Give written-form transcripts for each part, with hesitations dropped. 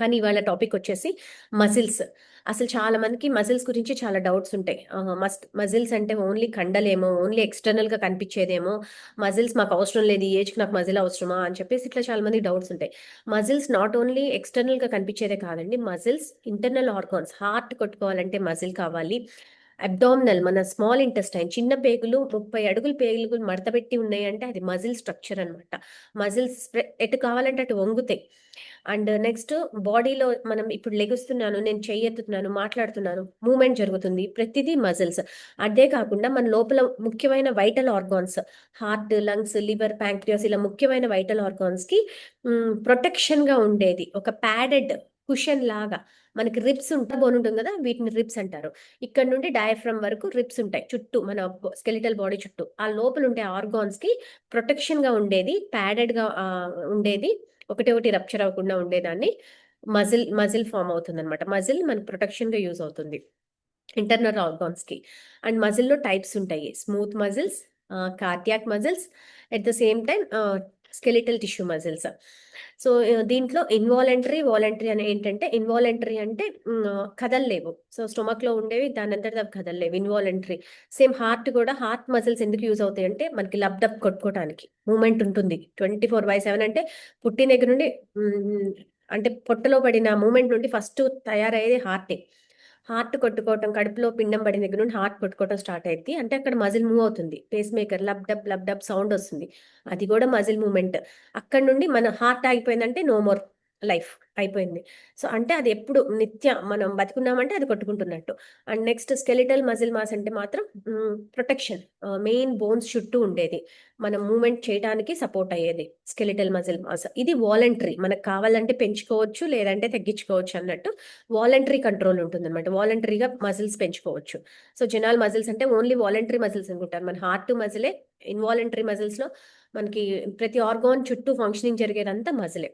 కానీ ఇవాళ టాపిక్ వచ్చేసి మజిల్స్. అసలు చాలా మందికి మజిల్స్ గురించి చాలా డౌట్స్ ఉంటాయి. మజిల్స్ అంటే ఓన్లీ కండలేమో, ఓన్లీ ఎక్స్టర్నల్‌గా కనిపించేదేమో, మజిల్స్ మాకు అవసరం లేదు, ఈ ఏజ్‌కి నాకు మజిల్ అవసరమా అని చెప్పేసి ఇట్లా చాలా మందికి డౌట్స్ ఉంటాయి. మజిల్స్ నాట్ ఓన్లీ ఎక్స్టర్నల్‌గా కనిపించేదే కాదండి. Muscles internal organs. హార్ట్ కొట్టుకోవాలంటే మజిల్ కావాలి. అబ్డామినల్ మన స్మాల్ ఇంటెస్టైన్ చిన్న పేగులు 30 అడుగుల పేగులు మడతపెట్టి ఉన్నాయంటే అది మజిల్ స్ట్రక్చర్ అనమాట. మజిల్స్ ఎటు కావాలంటే అటు వంగుతాయి. అండ్ నెక్స్ట్ బాడీలో మనం ఇప్పుడు లెగుస్తున్నాను, నేను చెయ్యెత్తుతున్నాను, మాట్లాడుతున్నాను, మూమెంట్ జరుగుతుంది, ప్రతిదీ మజిల్స్. అదే కాకుండా మన లోపల ముఖ్యమైన vital organs, heart, lungs, liver, pancreas ఇలా ముఖ్యమైన వైటల్ ఆర్గాన్స్ కి ప్రొటెక్షన్ గా ఉండేది ఒక ప్యాడెడ్ కుషన్ లాగా. మనకి రిబ్స్ బోన్ ఉంటుంది కదా, వీటిని రిబ్స్ అంటారు. ఇక్కడ నుండి డయాఫ్రమ్ వరకు రిబ్స్ ఉంటాయి చుట్టూ, మన స్కెలిటల్ బాడీ చుట్టూ. ఆ లోపల ఉండే ఆర్గాన్స్ కి ప్రొటెక్షన్ గా ఉండేది, ప్యాడెడ్ గా ఉండేది, ఒకటి ఒకటి రప్చర్ అవ్వకుండా ఉండేదాన్ని. మజిల్ ఫామ్ అవుతుంది అనమాట. మజిల్ మనకి ప్రొటెక్షన్ గా యూజ్ అవుతుంది ఇంటర్నల్ ఆర్గాన్స్ కి. అండ్ మజిల్ లో టైప్స్ ఉంటాయి: smooth muscles, cardiac muscles, at the same time skeletal tissue muscles. So దీంట్లో ఇన్వాలంటరీ, వాలంటరీ అని ఏంటంటే, ఇన్వాలంటరీ అంటే కదలలేవు. సో స్టొమక్ లో ఉండేవి దాని అంతటా కదలలేవు, ఇన్వాలంటరీ. సేమ్ హార్ట్ కూడా, హార్ట్ మజిల్స్ ఎందుకు యూజ్ అవుతాయి అంటే మనకి లబ్ డబ్ కొట్టుకోవడానికి మూమెంట్ ఉంటుంది 24/7. అంటే పుట్టిన దగ్గర నుండి అంటే పొట్టలో పడిన మూమెంట్ నుండి ఫస్ట్ తయారయ్యేది హార్టే. హార్ట్ కొట్టుకోవటం, కడుపులో పిండం పడిన దగ్గర నుండి హార్ట్ కొట్టుకోవటం స్టార్ట్ అయింది అంటే అక్కడ మజిల్ మూవ్ అవుతుంది. Pace maker lub dub sound వస్తుంది, అది కూడా మజిల్ మూమెంట్. అక్కడ నుండి మన హార్ట్ ఆగిపోయిందంటే నో మోర్ లైఫ్, అయిపోయింది. సో అంటే అది ఎప్పుడు నిత్య మనం బతుకున్నామంటే అది కొట్టుకుంటున్నట్టు. And next skeletal muscle mass అంటే మాత్రం ప్రొటెక్షన్, మెయిన్ బోన్స్ చుట్టూ ఉండేది, మనం మూమెంట్ చేయడానికి సపోర్ట్ అయ్యేది స్కెలిటల్ మజిల్ మాస్. ఇది వాలంటరీ, మనకు కావాలంటే పెంచుకోవచ్చు లేదంటే తగ్గించుకోవచ్చు అన్నట్టు. వాలంటరీ కంట్రోల్ ఉంటుంది అనమాట, వాలంటరీగా మజిల్స్ పెంచుకోవచ్చు. సో జనాల్ మజిల్స్ అంటే ఓన్లీ వాలంటరీ మజిల్స్ అనుకుంటారు, మన హార్ట్ మజిలే. ఇన్వాలంటరీ మజిల్స్ లో మనకి ప్రతి ఆర్గాన్ చుట్టూ ఫంక్షనింగ్ జరిగేదంతా మజిలే.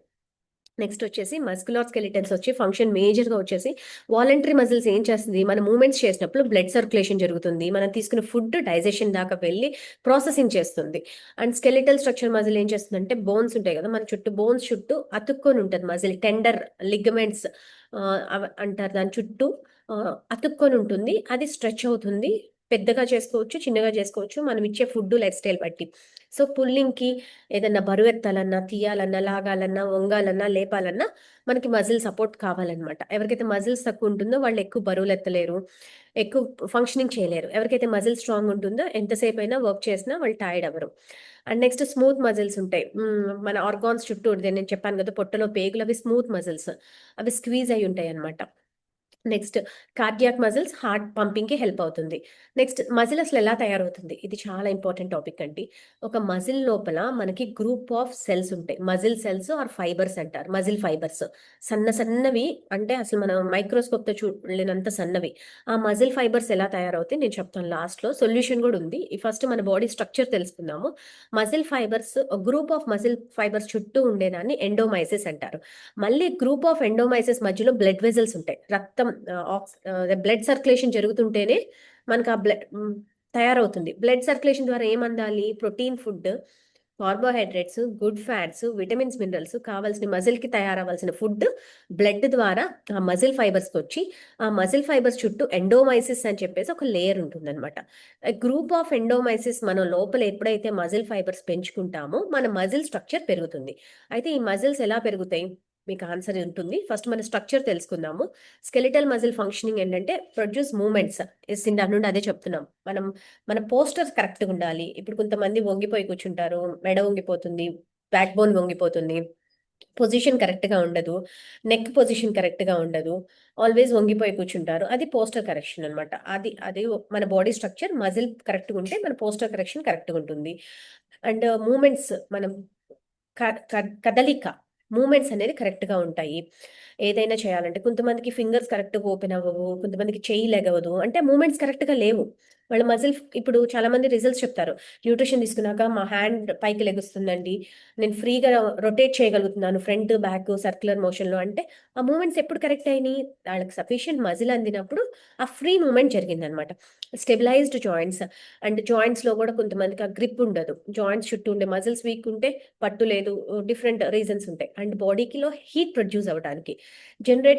నెక్స్ట్ వచ్చేసి మస్కులర్ స్కెలిటన్స్ వచ్చి ఫంక్షన్ మేజర్ గా వచ్చేసి, వాలంటరీ మజిల్స్ ఏం చేస్తుంది, మన మూమెంట్స్ చేసినప్పుడు బ్లడ్ సర్క్యులేషన్ జరుగుతుంది, మనం తీసుకున్న ఫుడ్ డైజెషన్ దాకా వెళ్ళి ప్రాసెసింగ్ చేస్తుంది. అండ్ స్కెలిటల్ స్ట్రక్చర్ మజిల్ ఏం చేస్తుందంటే, బోన్స్ ఉంటాయి కదా మన చుట్టూ, బోన్స్ చుట్టూ అతుక్కొని ఉంటుంది మజిల్, టెండర్ లిగమెంట్స్ అంటారు దాని చుట్టూ. అతుక్కొని ఉంటుంది, అది స్ట్రెచ్ అవుతుంది. పెద్దగా చేసుకోవచ్చు, చిన్నగా చేసుకోవచ్చు, మనం ఇచ్చే ఫుడ్ లైఫ్ స్టైల్ బట్టి. సో పుల్లింగ్ కి ఏదన్నా బరువెత్తాలన్నా, తీయాలన్నా, లాగాలన్నా, వంగాలన్నా, లేపాలన్నా మనకి మజిల్ సపోర్ట్ కావాలన్నమాట. ఎవరికైతే మజిల్స్ తక్కువ ఉంటుందో వాళ్ళు ఎక్కువ బరువులు ఎత్తలేరు, ఎక్కువ ఫంక్షనింగ్ చేయలేరు. ఎవరికైతే మజిల్ స్ట్రాంగ్ ఉంటుందో ఎంతసేపు అయినా వర్క్ చేసినా వాళ్ళు టైర్డ్ అవ్వరు. అండ్ నెక్స్ట్ స్మూత్ మజిల్స్ ఉంటాయి. మన ఆర్గాన్స్ చుట్టూ ఉంటుంది, నేను చెప్పాను కదా పొట్టలో పేగులు, అవి స్మూత్ మజిల్స్, అవి స్క్వీజ్ అయి ఉంటాయి అనమాట. Next cardiac muscles, heart pumping కి హెల్ప్ అవుతుంది. నెక్స్ట్ మజిల్ అసలు ఎలా తయారవుతుంది, ఇది చాలా ఇంపార్టెంట్ టాపిక్ అండి. ఒక మజిల్ లోపల మనకి గ్రూప్ ఆఫ్ సెల్స్ ఉంటాయి, మజిల్ సెల్స్ ఆర్ ఫైబర్స్ అంటారు, మజిల్ ఫైబర్స్. సన్నవి, అంటే అసలు మనం మైక్రోస్కోప్ తో చూడలేనంత సన్నవి. ఆ మజిల్ ఫైబర్స్ ఎలా తయారవుతాయి నేను చెప్తాను లాస్ట్ లో, సొల్యూషన్ కూడా ఉంది. ఫస్ట్ మన బాడీ స్ట్రక్చర్ తెలుసుకుందాము. Muscle fibres, group of muscle fibres చుట్టూ ఉండేదాన్ని ఎండోమైసిస్ అంటారు. మళ్ళీ గ్రూప్ ఆఫ్ ఎండోమైసిస్ మధ్యలో బ్లడ్ వెజల్స్ ఉంటాయి, రక్తం, బ్లడ్ సర్క్యులేషన్ జరుగుతుంటేనే మనకు ఆ బ్లడ్ తయారవుతుంది. బ్లడ్ సర్క్యులేషన్ ద్వారా ఏమందాలి, protein food, carbohydrates, good fats, vitamins, minerals కావాల్సిన మజిల్ కి తయారవలసిన ఫుడ్ బ్లడ్ ద్వారా ఆ మజిల్ ఫైబర్స్ కి వచ్చి, ఆ మజిల్ ఫైబర్స్ చుట్టూ ఎండోమైసిస్ అని చెప్పేసి ఒక లేయర్ ఉంటుంది అనమాట. గ్రూప్ ఆఫ్ ఎండోమైసిస్ మనం లోపల ఎప్పుడైతే మజిల్ ఫైబర్స్ పెంచుకుంటామో మన మజిల్ స్ట్రక్చర్ పెరుగుతుంది. అయితే ఈ మజిల్స్ ఎలా పెరుగుతాయి, మీకు ఆన్సర్ ఉంటుంది. ఫస్ట్ మన స్ట్రక్చర్ తెలుసుకుందాము. స్కెలిటల్ మజిల్ ఫంక్షనింగ్ ఏంటంటే ప్రొడ్యూస్ మూమెంట్స్, ఇందాక నుండి అదే చెప్తున్నాం. మన పోస్టర్స్ కరెక్ట్గా ఉండాలి. ఇప్పుడు కొంతమంది వంగిపోయి కూర్చుంటారు, మెడ వంగిపోతుంది, బ్యాక్ బోన్ వంగిపోతుంది, పొజిషన్ కరెక్ట్ గా ఉండదు, నెక్ పొజిషన్ కరెక్ట్ గా ఉండదు, ఆల్వేస్ వంగిపోయి కూర్చుంటారు, అది పోస్టర్ కరెక్షన్ అనమాట. అది మన బాడీ స్ట్రక్చర్, మజిల్ కరెక్ట్ గా ఉంటే మన పోస్టర్ కరెక్షన్ కరెక్ట్ గా ఉంటుంది. అండ్ మూమెంట్స్, మనం కదలిక, మూమెంట్స్ అనేది కరెక్ట్ గా ఉంటాయి. ఏదైనా చేయాలంటే కొంతమందికి ఫింగర్స్ కరెక్ట్ గా ఓపెన్ అవ్వవు, కొంతమందికి చెయ్యి లెగవదు, అంటే మూమెంట్స్ కరెక్ట్ గా లేవు. వాళ్ళ మజిల్ ఇప్పుడు చాలా మంది రిజల్ట్స్ చెప్తారు. న్యూట్రిషన్ తీసుకున్నాక మా హ్యాండ్ పైకి లెగుస్తుందండి. నేను ఫ్రీగా రొటేట్ చేయగలుగుతున్నాను. ఫ్రంట్, బ్యాక్ సర్క్యులర్ మోషన్‌లో అంటే ఆ మూవ్‌మెంట్స్ ఎప్పుడు కరెక్ట్ అయినియి? వాళ్ళకి సఫిషియెంట్ మజిల్ అందినప్పుడు ఆ ఫ్రీ మూవ్‌మెంట్ జరిగిందనమాట. స్టెబిలైజ్డ్ జాయింట్స్ అండ్ జాయింట్స్‌లో కూడా కొంతమందికి ఆ గ్రిప్ ఉండదు. జాయింట్స్ చుట్టూ ఉండే మజిల్స్ వీక్ ఉంటే పట్టు లేదు. డిఫరెంట్ రీజన్స్ ఉంటాయి. అండ్ బాడీకిలో హీట్ ప్రొడ్యూస్ అవ్వడానికి.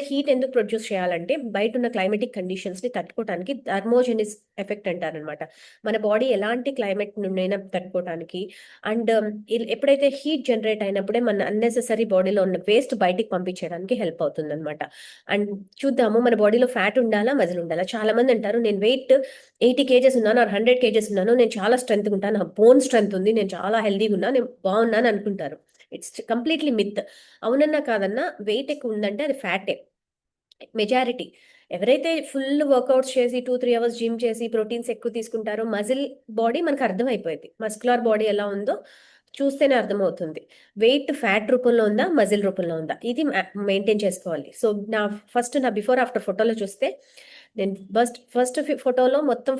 హీట్ ఎందుకు ప్రొడ్యూస్ చేయాలంటే బయటున్న క్లైమాటిక్ కండిషన్స్‌ని తట్టుకోవటానికి థర్మోజెనిస్ ఎఫెక్ట్ అంటారనమాట. మన బాడీ ఎలాంటి క్లైమేట్ నుండైనా తట్టుకోవటానికి అండ్ ఎప్పుడైతే హీట్ జనరేట్ అయినప్పుడే మన అన్నెసెసరీ బాడీలో ఉన్న వేస్ట్ బయటికి పంపించేయడానికి హెల్ప్ అవుతుందనమాట. అండ్ చూద్దాము మన బాడీలో ఫ్యాట్ ఉండాలా? మజిల్ ఉండాలా? చాలా మంది అంటారు నేను వెయిట్ 80 కేజెస్ ఉన్నాను ఆర్ 100 కేజెస్ ఉన్నాను. నేను చాలా స్ట్రెంగ్త్‌గా ఉంటాను. నా బోన్ స్ట్రెంగ్త్ ఉంది. నేను చాలా హెల్తీగా ఉన్నా. నేను బాగున్నాను అనుకుంటారు. It's completely myth. అవునన్నా కాదన్నా వెయిట్ ఎక్కువ ఉందంటే అది ఫ్యాటే. మెజారిటీ. ఎవరైతే ఫుల్ వర్కౌట్స్ చేసి 2, 3 అవర్స్ జిమ్ చేసి ప్రోటీన్స్ ఎక్కువ తీసుకుంటారో మజిల్ బాడీ మనకు అర్థమైపోద్ది. మస్కులర్ బాడీ ఎలా ఉందో చూస్తేనే అర్థమవుతుంది. వెయిట్ ఫ్యాట్ రూపంలో ఉందా? మజిల్ రూపంలో ఉందా? ఇది మెయింటైన్ చేసుకోవాలి. సో, నా బిఫోర్ ఆఫ్టర్ ఫోటోలో చూస్తే నేను ఫస్ట్ ఫోటోలో మొత్తం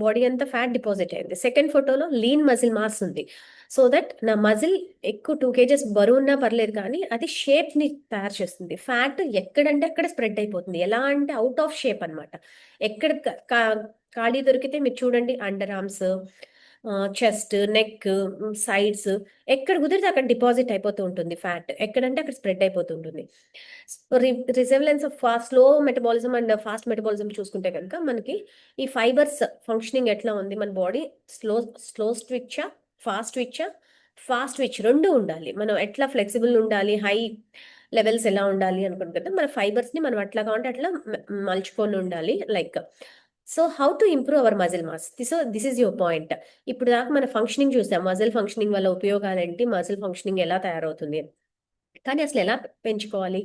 బాడీ అంతా ఫ్యాట్ డిపాజిట్ అయింది. సెకండ్ ఫోటోలో లీన్ మజిల్ మాస్ ఉంది. సో దట్ నా మజిల్ ఎక్కువ 2 కేజెస్ బరువున్నా పర్లేదు కానీ అది షేప్‌ని తయారు చేస్తుంది. ఫ్యాట్ ఎక్కడంటే అక్కడ స్ప్రెడ్ అయిపోతుంది. ఎలా అంటే ఔట్ ఆఫ్ షేప్ అన్నమాట. ఎక్కడ క కా ఖాళీ దొరికితే మీరు చూడండి under arms, chest, neck, sides ఎక్కడ కుదిరితే అక్కడ డిపాజిట్ అయిపోతూ ఉంటుంది ఫ్యాట్. ఎక్కడంటే అక్కడ స్ప్రెడ్ అయిపోతూ ఉంటుంది. Re relevance of slow metabolism and fast metabolism చూసుకుంటే గనుక మనకి ఈ ఫైబర్స్ ఫంక్షనింగ్ ఎట్లా ఉంది మన బాడీ స్లో స్లో ట్విచ్చా, ఫాస్ట్ ట్విచ్చా, ఫాస్ట్ ట్విచ్ 2 ఉండాలి. మనం ఎట్లా ఫ్లెక్సిబుల్ ఉండాలి, హై లెవెల్స్ ఎలా ఉండాలి అనుకుంటాం కదా! మన ఫైబర్స్‌ని మనం అట్లా కావాలంటే అట్లా మలుచుకొని ఉండాలి. Like so, how to improve our muscle mass. This is your point. ఇప్పుడు దాకా మన ఫంక్షనింగ్ చూసాం. మజిల్ ఫంక్షనింగ్ వల్ల ఉపయోగాలేంటి? మజిల్ ఫంక్షనింగ్ ఎలా తయారవుతుంది? కానీ అసలెలా పెంచుకోవాలి?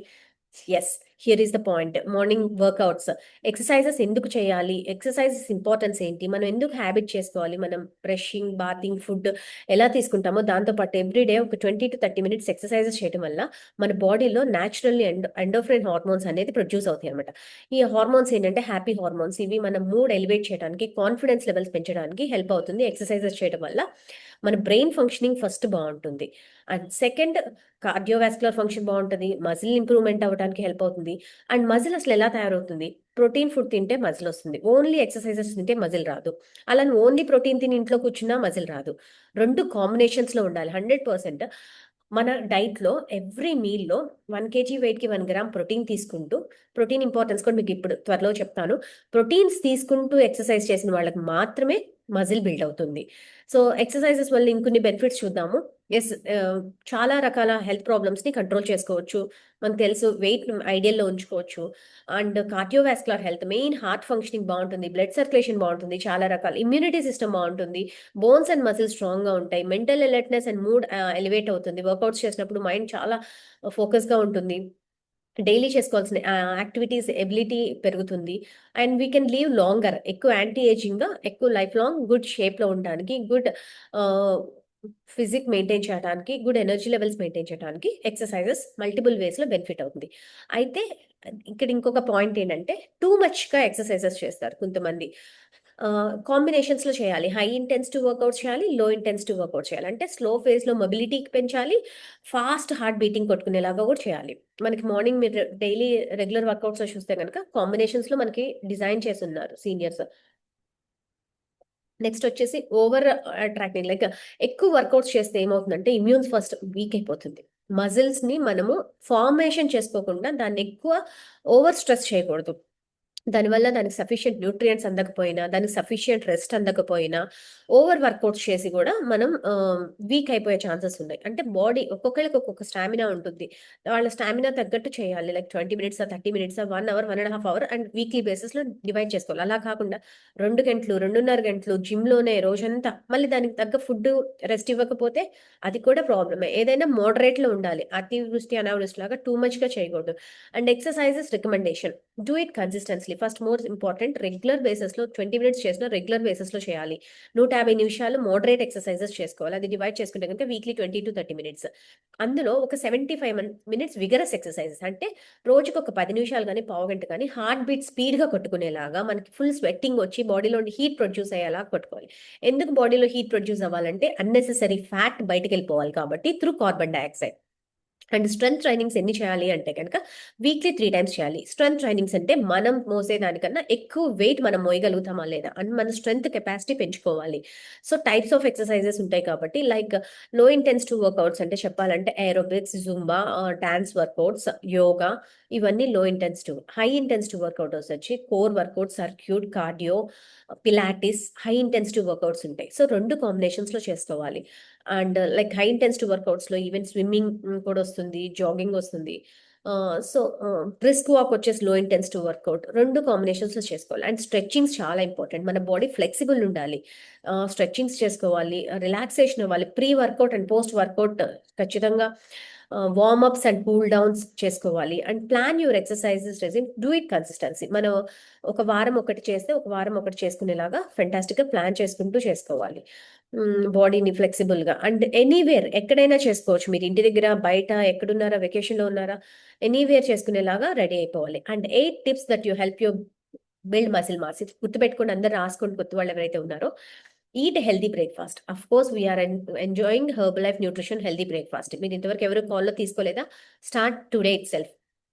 Yes. Here is the point. Morning workouts. Exercises ఎందుకు చేయాలి? ఎక్సర్‌సైజెస్ ఇంపార్టెన్స్ ఏంటి? మనం ఎందుకు హ్యాబిట్ చేసుకోవాలి? మనం బ్రషింగ్, బాతింగ్, ఫుడ్ ఎలా తీసుకుంటామో దాంతో పాటు ఎవ్రీ డే ఒక 20-30 మినిట్స్ ఎక్సర్‌సైజెస్ చేయడం వల్ల మన బాడీలో నేచురల్లీ ఎండోర్ఫిన్ హార్మోన్స్ అనేది ప్రొడ్యూస్ అవుతాయన్నమాట. ఈ హార్మోన్స్ ఏంటంటే హ్యాపీ హార్మోన్స్. ఇవి మన మూడ్ ఎలివేట్ చేయడానికి, కాన్ఫిడెన్స్ లెవెల్స్ పెంచడానికి హెల్ప్ అవుతుంది. ఎక్సర్‌సైజెస్ చేయడం వల్ల మన బ్రెయిన్ ఫంక్షనింగ్ ఫస్ట్ బావుంటుంది. అండ్ సెకండ్ కార్డియోవాస్కులర్ ఫంక్షన్ బావుంటది. మజిల్ ఇంప్రూవ్‌మెంట్ అవ్వడానికి హెల్ప్ అవుతుంది. అండ్ మజిల్ అసలెలా తయారవుతుంది? ప్రోటీన్ ఫుడ్ తింటే మజిలొస్తుంది. ఓన్లీ ఎక్సర్‌సైజెస్ తింటే మజిల్ రాదు. అలా నువ్వు ఓన్లీ ప్రోటీన్ తిని ఇంట్లో కూర్చున్నా మజిల్ రాదు. 2 కాంబినేషన్స్‌లో ఉండాలి. 100% మన డైట్‌లో ఎవ్రీ మీల్‌లో 1 కేజీ వెయిట్‌కి 1 గ్రామ్ ప్రోటీన్ తీసుకుంటూ, ప్రోటీన్ ఇంపార్టెన్స్ కూడా మీకిప్పుడు త్వరలో చెప్తాను. ప్రోటీన్స్ తీసుకుంటూ ఎక్సర్‌సైజ్ చేసిన వాళ్ళకి మాత్రమే మజిల్ బిల్డ్ అవుతుంది. సో, ఎక్సర్‌సైజెస్ వల్ల ఇంకొన్ని బెనిఫిట్స్ చూద్దాము. యెస్. చాలా రకాల హెల్త్ ప్రాబ్లమ్స్‌ని కంట్రోల్ చేసుకోవచ్చు. మనకు తెలుసు వెయిట్‌ని ఐడియల్‌లో ఉంచుకోవచ్చు. And cardiovascular health main heart functioning బావుంటుంది. బ్లడ్ సర్క్యులేషన్ బావుంటుంది. చాలా రకాలు ఇమ్యూనిటీ సిస్టమ్ బావుంటుంది. బోన్స్ అండ్ మసిల్స్ స్ట్రాంగ్‌గా ఉంటాయి. Mental alertness and mood elevate అవుతుంది. వర్కౌట్స్ చేసినప్పుడు మైండ్ చాలా ఫోకస్‌గా ఉంటుంది. డైలీ చేసుకోవాల్సిన యాక్టివిటీస్ ఎబిలిటీ పెరుగుతుంది. And we can live longer. ఎక్కువ యాంటీ ఏజింగ్‌గా ఎక్కువ లైఫ్ లాంగ్ గుడ్ షేప్‌లో ఉండడానికి, గుడ్ ఆహ్, ఫిజిక్ మెయింటైన్ చేయడానికి, గుడ్ ఎనర్జీ లెవెల్స్ మెయింటైన్ చేయడానికి ఎక్సర్‌సైజెస్ మల్టిపుల్ వేస్‌లో బెనిఫిట్ అవుతుంది. అయితే ఇక్కడ ఇంకొక పాయింట్ ఏంటంటే టూ మచ్‌గా ఎక్సర్‌సైజెస్ చేస్తారు కొంతమంది. కాంబినేషన్స్‌లో చేయాలి. హై ఇంటెన్సిటీ వర్కౌట్స్ చేయాలి. లో ఇంటెన్సిటీ వర్కౌట్స్ చేయాలి. అంటే స్లో ఫేజ్‌లో మొబిలిటీకి పెంచాలి. ఫాస్ట్ హార్ట్ బీటింగ్ కొట్టుకునేలాగా కూడా చేయాలి. మనకి మార్నింగ్ మీరు డైలీ రెగ్యులర్ వర్కౌట్స్‌లో చూస్తే గనక కాంబినేషన్స్‌లో మనకి డిజైన్ చేసున్నారు సీనియర్స్. నెక్స్ట్ వచ్చేసి ఓవర్ అట్రాక్టింగ్ లైక్ ఎక్కువ వర్కౌట్స్ చేస్తే ఏమవుతుందంటే ఇమ్యూన్ ఫస్ట్ వీక్ అయిపోతుంది. మజిల్స్‌ని మనము ఫార్మేషన్ చేసుకోకుండా దాన్ని ఎక్కువ ఓవర్ స్ట్రెస్ చేయకూడదు. దానివల్ల దానికి సఫిషియెంట్ న్యూట్రియంట్స్ అందకపోయినా, దానికి సఫిషియెంట్ రెస్ట్ అందకపోయినా, ఓవర్ వర్కౌట్స్ చేసి గూడా మనం వీక్ అయిపోయే ఛాన్సెస్ ఉన్నాయి. అంటే బాడీ ఒక్కొక్కళ్ళకి ఒక్కొక్క స్టామినా ఉంటుంది. వాళ్ళ స్టామినా తగ్గట్టు చేయాలి. లైక్ 20 మినిట్సా, 30 మినిట్సా, 1 అవర్, 1 ½ అవర్ అండ్ వీక్లీ బేసిస్‌లో డివైడ్ చేసుకోవాలి. అలా కాకుండా 2 గంటలు, 2:30 గంటలు జిమ్‌లోనే రోజంతా మళ్ళీ దానికి తగ్గ ఫుడ్డు, రెస్ట్ ఇవ్వకపోతే అది కూడా ప్రాబ్లమే. ఏదైనా మోడరేట్‌లో ఉండాలి. అతివృష్టి, అనావృష్టిలాగా టూ మచ్‌గా చేయకూడదు. And exercises recommendation. Do it consistently. Continuously first more important regular బేసిస్లో 20 మినిట్స్ చేసిన రెగ్యులర్ బేసిస్లో చేయాలి. 150 నిమిషాలు మోడరేట్ ఎక్సర్సైజెస్ చేసుకోవాలి. అది డివైడ్ చేసుకుంటే కనుక వీక్లీ 20 to 30 మినిట్స్. అందులో ఒక 75 మినిట్స్ విగరస్ ఎక్సర్సైజెస్ అంటే రోజుకి ఒక 10 నిమిషాలు కానీ పావుగంట కానీ హార్ట్ బీట్ స్పీడ్గా కొట్టుకునేలాగా మనకి ఫుల్ స్వెట్టింగ్ వచ్చి బాడీలో హీట్ ప్రొడ్యూస్ అయ్యేలా కొట్టుకోవాలి. ఎందుకు బాడీలో హీట్ ప్రొడ్యూస్ అవ్వాలంటే అన్నెసెసరీ ఫ్యాట్ బయటకు వెళ్ళిపోవాలి కాబట్టి through carbon dioxide. And strength trainings ఎన్ని చేయాలి అంటే కనుక వీక్లీ 3 టైమ్స్ చేయాలి. స్ట్రెంత్ ట్రైనింగ్స్ అంటే మనం మోసేదానికన్నా ఎక్కువ వెయిట్ మనం మోయగలుగుతామా లేదా అని మన స్ట్రెంత్ కెపాసిటీ పెంచుకోవాలి. సో టైప్స్ ఆఫ్ ఎక్సర్సైజెస్ ఉంటాయి కాబట్టి లైక్ లో ఇంటెన్సిటీ వర్కౌట్స్ అంటే చెప్పాలంటే aerobics, Zumba, dance workouts, yoga, ఇవన్నీ low intensity. High intensity workouts వచ్చి core workout, circuit, cardio, Pilates, high intensity workouts ఉంటాయి. సో 2 కాంబినేషన్స్లో చేసుకోవాలి. అండ్ లైక్ హై ఇంటెన్సిటీ వర్కౌట్స్లో ఈవెన్ స్విమ్మింగ్ కూడా వస్తుంది, జాగింగ్ వస్తుంది. సో బ్రిస్క్ వాక్ వచ్చేసి లో ఇంటెన్సిటీ వర్కౌట్. 2 కాంబినేషన్స్లో చేసుకోవాలి. అండ్ స్ట్రెచ్చింగ్స్ చాలా ఇంపార్టెంట్. మన బాడీ ఫ్లెక్సిబుల్ ఉండాలి. స్ట్రెచ్చింగ్స్ చేసుకోవాలి, రిలాక్సేషన్ అవ్వాలి. Pre workout and post workout ఖచ్చితంగా వార్మప్స్ అండ్ కూల్ డౌన్స్ చేసుకోవాలి. And plan your exercises regime, do it consistency. మనం ఒక వారం ఒకటి చేస్తే ఒక వారం ఒకటి చేసుకునేలాగా ఫెంటాస్టిక్గా ప్లాన్ చేసుకుంటూ చేసుకోవాలి బాడీని ఫ్లెక్సిబుల్గా. అండ్ ఎనీవేర్ ఎక్కడైనా చేసుకోవచ్చు. మీరు ఇంటి దగ్గర, బయట, ఎక్కడున్నారా, వెకేషన్లో ఉన్నారా, ఎనీవేర్ చేసుకునేలాగా రెడీ అయిపోవాలి. And 8 tips that you help you build muscle mass. గుర్తుపెట్టుకోండి, అందరు రాసుకోండి కొత్త వాళ్ళు ఎవరైతే ఉన్నారో. Eat healthy breakfast. Of course we are enjoying Herbalife nutrition healthy breakfast. మీరు ఇంతవరకు ఎవరు కాల్లో తీసుకోలేదా? Start today itself.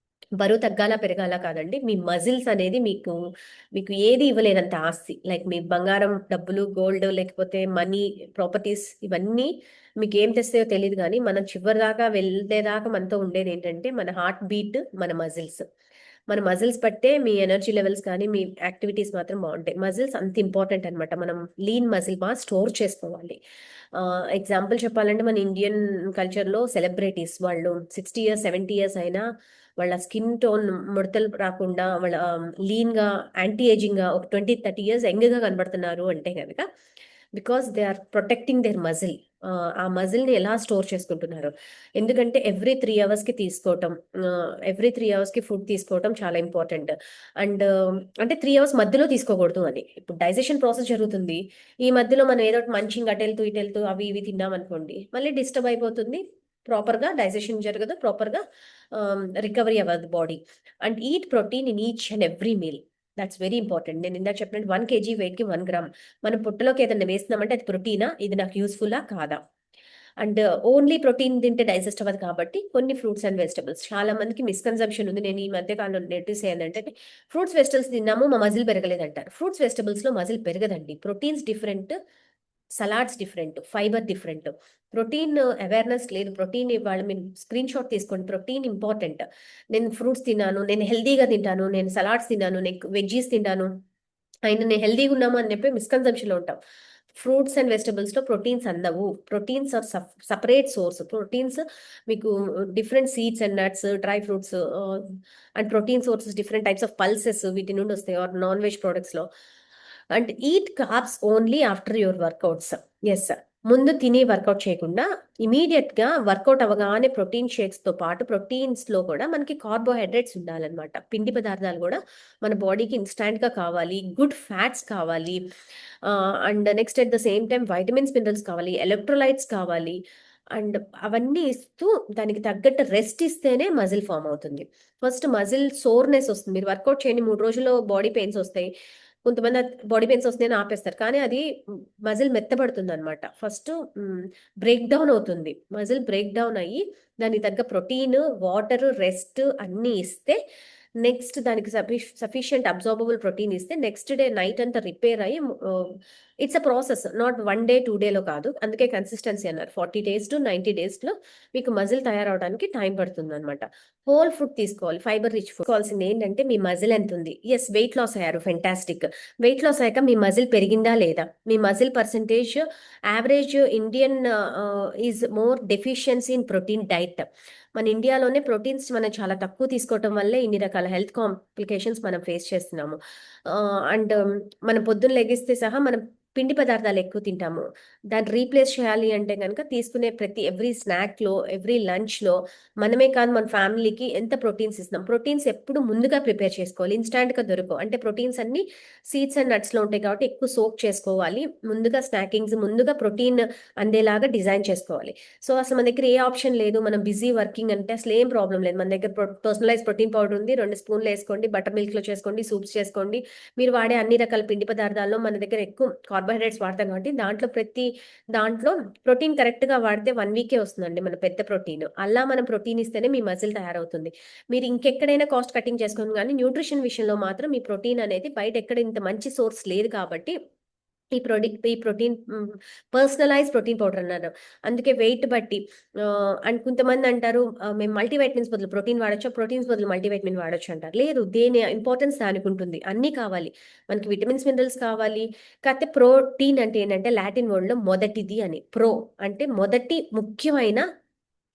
బరువు తగ్గాల పెరగాల కాదండి, మీ మజిల్స్ అనేది మీకు మీకు ఏది ఇవ్వలేనంత ఆస్తి. లైక్ మీ బంగారం, డబ్బులు, గోల్డ్, లేకపోతే మనీ, ప్రాపర్టీస్, ఇవన్నీ మీకు ఏం తెస్తాయో తెలియదు కానీ మనం చివరి దాకా వెళ్ళేదాకా మనతో ఉండేది ఏంటంటే మన హార్ట్ బీట్, మన మజిల్స్. మన మజిల్స్ బట్టే మీ ఎనర్జీ లెవెల్స్ కానీ మీ యాక్టివిటీస్ మాత్రం బాగుంటాయి. మజిల్స్ అంత ఇంపార్టెంట్ అనమాట. మనం లీన్ మజిల్ మాస్ స్టోర్ చేసుకోవాలి. ఎగ్జాంపుల్ చెప్పాలంటే మన ఇండియన్ కల్చర్లో సెలబ్రిటీస్ వాళ్ళు 60 years 70 years అయినా వాళ్ళ స్కిన్ టోన్ ముడతలు రాకుండా వాళ్ళ లీన్గా, యాంటీ ఏజింగ్గా ఒక 20-30 years యంగ్గా కనబడుతున్నారు అంటే కనుక because they are protecting their muscle. ఆ మజిల్ని ఎలా స్టోర్ చేసుకుంటున్నారు. ఎందుకంటే ఎవ్రీ 3 hours తీసుకోవటం, ఎవ్రీ 3 hours ఫుడ్ తీసుకోవటం చాలా ఇంపార్టెంట్. అండ్ అంటే 3 hours మధ్యలో తీసుకోకూడదు అని. ఇప్పుడు డైజెషన్ ప్రాసెస్ జరుగుతుంది, ఈ మధ్యలో మనం ఏదో ఒకటి మంచింగ్ అటు వెళ్తూ అవి ఇవి తిన్నాం అనుకోండి, మళ్ళీ డిస్టర్బ్ అయిపోతుంది, ప్రాపర్గా డైజెషన్ జరగదు, ప్రాపర్గా రికవరీ అవ్వదు body. And eat protein in each and every meal. That's very important. నేను ఇందాక చెప్పినట్టు 1 kg వెయిట్కి 1 గ్రామ్ మనం పొట్టలోకి ఏదైనా వేస్తున్నామంటే అది ప్రోటీనా, ఇది నాకు యూస్ఫుల్లా కాదా. అండ్ ఓన్లీ ప్రోటీన్ తింటే డైజెస్ట్ అవ్వదు కాబట్టి కొన్ని ఫ్రూట్స్ అండ్ వెజిటబుల్స్. చాలా మందికి మిస్కన్సెప్షన్ ఉంది. నేను ఈ మధ్య కాలంలో నోటీస్ ఏంటంటే ఫ్రూట్స్ వెజిటబుల్స్ తిన్నాము మా మజిల్ పెరగలేదు అంటారు. ఫ్రూట్స్ వెజిటబుల్స్లో మజిల్ పెరగదండి. Proteins different, salads different, fibre different. Protein awareness లేదు. ప్రోటీన్ ఇవాళ మీరు స్క్రీన్ షాట్ తీసుకోండి. Protein important. నేను ఫ్రూట్స్ తిన్నాను, నేను హెల్దీగా తింటాను, నేను సలాడ్స్ తిన్నాను, నేను వెజ్జీస్ తిన్నాను, అయినా నేను హెల్దీగా ఉన్నాము అని చెప్పి మిస్కన్సెప్షన్లో ఉంటాం. ఫ్రూట్స్ అండ్ వెజిటబుల్స్లో ప్రోటీన్స్ అందవు. Proteins are separate source. Proteins మీకు different seeds and nuts, dry fruits and protein sources, different types of pulses వీటి నుండి వస్తాయి ఆర్ నాన్ వెజ్ ప్రోడక్ట్స్లో. And eat carbs only after your workouts. Yes, ముందు తిని work out చేయకుండా ఇమీడియట్గా వర్కౌట్ అవ్వగానే ప్రోటీన్ షేక్స్తో పాటు ప్రోటీన్స్లో కూడా మనకి కార్బోహైడ్రేట్స్ ఉండాలన్నమాట. పిండి పదార్థాలు కూడా మన బాడీకి ఇన్స్టాంట్గా కావాలి, గుడ్ ఫ్యాట్స్ కావాలి, and next at the same time vitamins, minerals కావాలి, ఎలక్ట్రోలైట్స్ కావాలి. అండ్ అవన్నీ ఇస్తూ దానికి తగ్గట్టు రెస్ట్ ఇస్తేనే మజిల్ ఫామ్ అవుతుంది. ఫస్ట్ మజిల్ సోర్నెస్ వస్తుంది. మీరు వర్కౌట్ చేయండి, 3 రోజుల్లో బాడీ పెయిన్స్ వస్తాయి. కొంతమంది బాడీ పెయిన్స్ వస్తున్నాయని ఆపేస్తారు, కానీ అది మజిల్ మెత్తబడుతుంది అనమాట. ఫస్ట్ బ్రేక్ డౌన్ అవుతుంది. మజిల్ బ్రేక్ డౌన్ అయ్యి దానికి తగ్గ ప్రోటీన్, వాటర్, రెస్ట్ అన్నీ ఇస్తే నెక్స్ట్ దానికి సఫిషియంట్ అబ్జార్బబుల్ ప్రోటీన్ ఇస్తే నెక్స్ట్ డే నైట్ అంతా రిపేర్ అయ్యి it's a process, not 1 day 2 dayలో కాదు. అందుకే కన్సిస్టెన్సీ అన్నారు. 40 days to 90 daysలో మీకు మజిల్ తయారవడానికి టైం పడుతుంది అనమాట. హోల్ ఫుడ్ తీసుకోవాలి, ఫైబర్ రిచ్ ఫుడ్. కావాల్సింది ఏంటంటే మీ మజిల్ ఎంత ఉంది. ఎస్, వెయిట్ లాస్ అయ్యారు, ఫెంటాస్టిక్. వెయిట్ లాస్ అయ్యాక మీ మజిల్ పెరిగిందా లేదా, మీ muscle percentage average Indian is more deficiency in protein diet. మన ఇండియాలోనే ప్రోటీన్స్ మనం చాలా తక్కువ తీసుకోవటం వల్లే ఇన్ని రకాల హెల్త్ కాంప్లికేషన్స్ మనం ఫేస్ చేస్తున్నాము. అండ్ మనం పొద్దున్న లెగిస్తే సహా మనం పిండి పదార్థాలు ఎక్కువ తింటాము. దాన్ని రీప్లేస్ చేయాలి అంటే గనక తీసుకునే ఎవ్రీ స్నాక్‌లో, ఎవ్రీ లంచ్‌లో మనమే కాదు మన ఫ్యామిలీకి ఎంత ప్రోటీన్స్ ఇస్తున్నాం. ప్రోటీన్స్ ఎప్పుడు ముందుగా ప్రిపేర్ చేసుకోవాలి. ఇన్‌స్టాంట్‌గా దొరకవు. అంటే ప్రోటీన్స్ అన్నీ సీడ్స్ అండ్ నట్స్‌లో ఉంటాయి కాబట్టి ఎక్కువ సోక్ చేసుకోవాలి. ముందుగా ముందుగా ప్రోటీన్ అందేలాగా డిజైన్ చేసుకోవాలి. సో, అసలు మన దగ్గర ఏ ఆప్షన్ లేదు. మనం బిజీ వర్కింగ్ అంటే అసలేం ప్రాబ్లమ్ లేదు. మన దగ్గర పర్సనలైజ్డ్ ప్రోటీన్ పౌడర్ ఉంది. 2 స్పూన్‌లేసుకోండి. బటర్ మిల్క్‌లో చేసుకోండి. సూప్స్ చేసుకోండి. మీరు వాడే అన్ని రకాల పిండి పదార్థాల్లో మన దగ్గర ఎక్కువ కార్బోహైడ్రేట్స్ వాడతాం కాబట్టి దాంట్లో ప్రోటీన్ కరెక్ట్‌గా వాడితే 1 వీకే వస్తుందండి మన పెద్ద ప్రోటీన్. అలా మనం ప్రోటీన్ ఇస్తేనే మీ మజిల్ తయారవుతుంది. మీరు ఇంకెక్కడైనా కాస్ట్ కటింగ్ చేసుకోండి గానీ న్యూట్రిషన్ విషయంలో మాత్రం ఈ ప్రోటీన్ అనేది బయట ఎక్కడ ఇంత మంచి సోర్స్ లేదు కాబట్టి ఈ ప్రోటీన్ పర్సనలైజ్డ్ ప్రోటీన్ పౌడర్ అన్నారు. అందుకే వెయిట్ బట్టి అండ్ కొంతమంది అంటారు మేము మల్టీవైటమిన్స్ బదులు ప్రోటీన్ వాడొచ్చా? ప్రోటీన్స్ బదులు మల్టీవైటమిన్ వాడొచ్చు అంటారు. లేదు, దేని ఇంపార్టెన్స్ దానికుంటుంది. అన్నీ కావాలి. మనకి విటమిన్స్, మినరల్స్ కావాలి. కాకపోతే ప్రోటీన్ అంటే ఏంటంటే లాటిన్ వర్డ్‌లో మొదటిది అని. అంటే మొదటి ముఖ్యమైన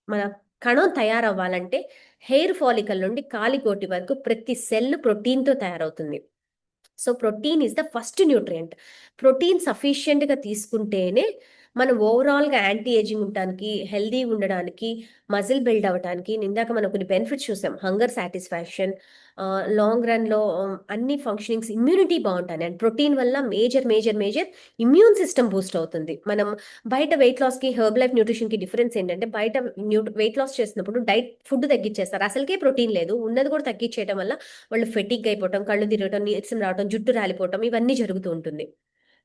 మన కణం తయారవ్వాలంటే హెయిర్ ఫాలికల్ నుండి కాలిగోటి వరకు ప్రతి సెల్ ప్రోటీన్‌తో తయారవుతుంది. So, protein is the first nutrient. Protein సఫిషియెంట్‌గా తీసుకుంటేనే మనం ఓవరాల్‌గా యాంటీ ఏజింగ్ ఉండటానికి, హెల్తీగా ఉండడానికి, మజిల్ బిల్డ్ అవ్వటానికి ఇందాక మనం కొన్ని బెనిఫిట్స్ చూసాం. హంగర్ సాటిస్ఫాక్షన్, లాంగ్ రన్‌లో అన్ని ఫంక్షనింగ్స్, ఇమ్యూనిటీ బావుంటాయి. అండ్ ప్రోటీన్ వల్ల మేజర్ ఇమ్యూన్ సిస్టమ్ బూస్ట్ అవుతుంది. మనం బయట వెయిట్ లాస్‌కి, హెర్బ్ లైఫ్ న్యూట్రిషన్‌కి డిఫరెన్స్ ఏంటంటే బయట వెయిట్ లాస్ చేసినప్పుడు ఫుడ్ తగ్గించేస్తారు. అసలుకే ప్రోటీన్ లేదు. ఉన్నది కూడా తగ్గించేయడం వల్ల వాళ్ళు ఫెటిగ్ అయిపోవటం, కళ్ళు తిరగటం, నీరసం రావటం, జుట్టు రాలిపోవటం ఇవన్నీ జరుగుతూ ఉంటుంది.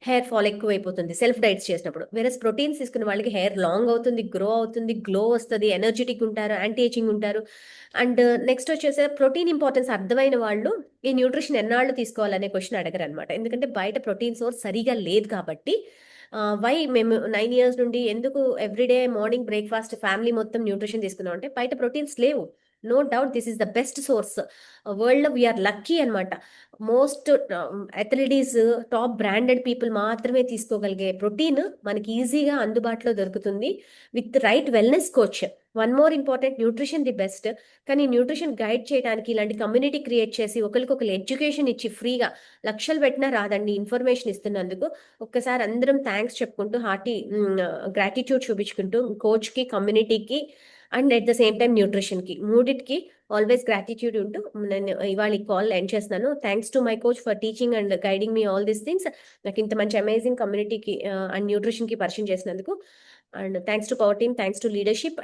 హెయిర్ ఫాల్ ఎక్కువైపోతుంది సెల్ఫ్ డైట్స్ చేసినప్పుడు. ప్రోటీన్స్ తీసుకున్న వాళ్ళకి హెయిర్ లాంగ్ అవుతుంది, గ్రో అవుతుంది, గ్లో వస్తది, ఎనర్జిటిక్ ఉంటారు, యాంటీ ఏజింగ్ ఉంటారు. అండ్ నెక్స్ట్ వచ్చేసి ప్రోటీన్ ఇంపార్టెన్స్ అర్థమైన వాళ్ళు ఈ న్యూట్రిషన్ ఎన్నాళ్ళు తీసుకోవాలనే క్వెషన్ అడగరనమాట. ఎందుకంటే బయట ప్రోటీన్ సోర్స్ సరిగా లేదు కాబట్టి మేము 9 ఇయర్స్ నుండి ఎందుకు ఎవ్రీడే మార్నింగ్ బ్రేక్‌ఫాస్ట్ ఫ్యామిలీ మొత్తం న్యూట్రిషన్ తీసుకున్నాం అంటే బయట ప్రోటీన్స్ లేవు. No doubt this is the best source. వరల్డ్‌లో వి ఆర్ లక్కీ అనమాట. Most athletes, top branded people మాత్రమే తీసుకోగలిగే ప్రోటీన్ మనకి ఈజీగా అందుబాటులో దొరుకుతుంది. With right wellness coach. One more important, nutrition the best. కానీ న్యూట్రిషన్ గైడ్ చేయడానికి ఇలాంటి కమ్యూనిటీ క్రియేట్ చేసి ఒకళ్ళకొకళ్ళు ఎడ్యుకేషన్ ఇచ్చి ఫ్రీగా లక్షలు పెట్టినా రాదండి ఇన్ఫర్మేషన్ ఇస్తున్నందుకు. ఒక్కసారి అందరం థాంక్స్ చెప్పుకుంటూ గ్రాటిట్యూడ్ చూపించుకుంటూ కోచ్‌కి, కమ్యూనిటీకి and at the same time న్యూట్రిషన్‌కి మూడిటికి ఆల్వేస్ గ్రాటిట్యూడ్ ఉంటూ నేను ఇవాళ ఈ కాల్ ఎండ్ చేస్తున్నాను. Thanks to my coach for teaching and guiding me all these things. నాకు ఇంత మంచి అమేజింగ్ కమ్యూనిటీకి అండ్ న్యూట్రిషన్‌కి పరిచయం చేసినందుకు. And thanks to power team, thanks to leadership.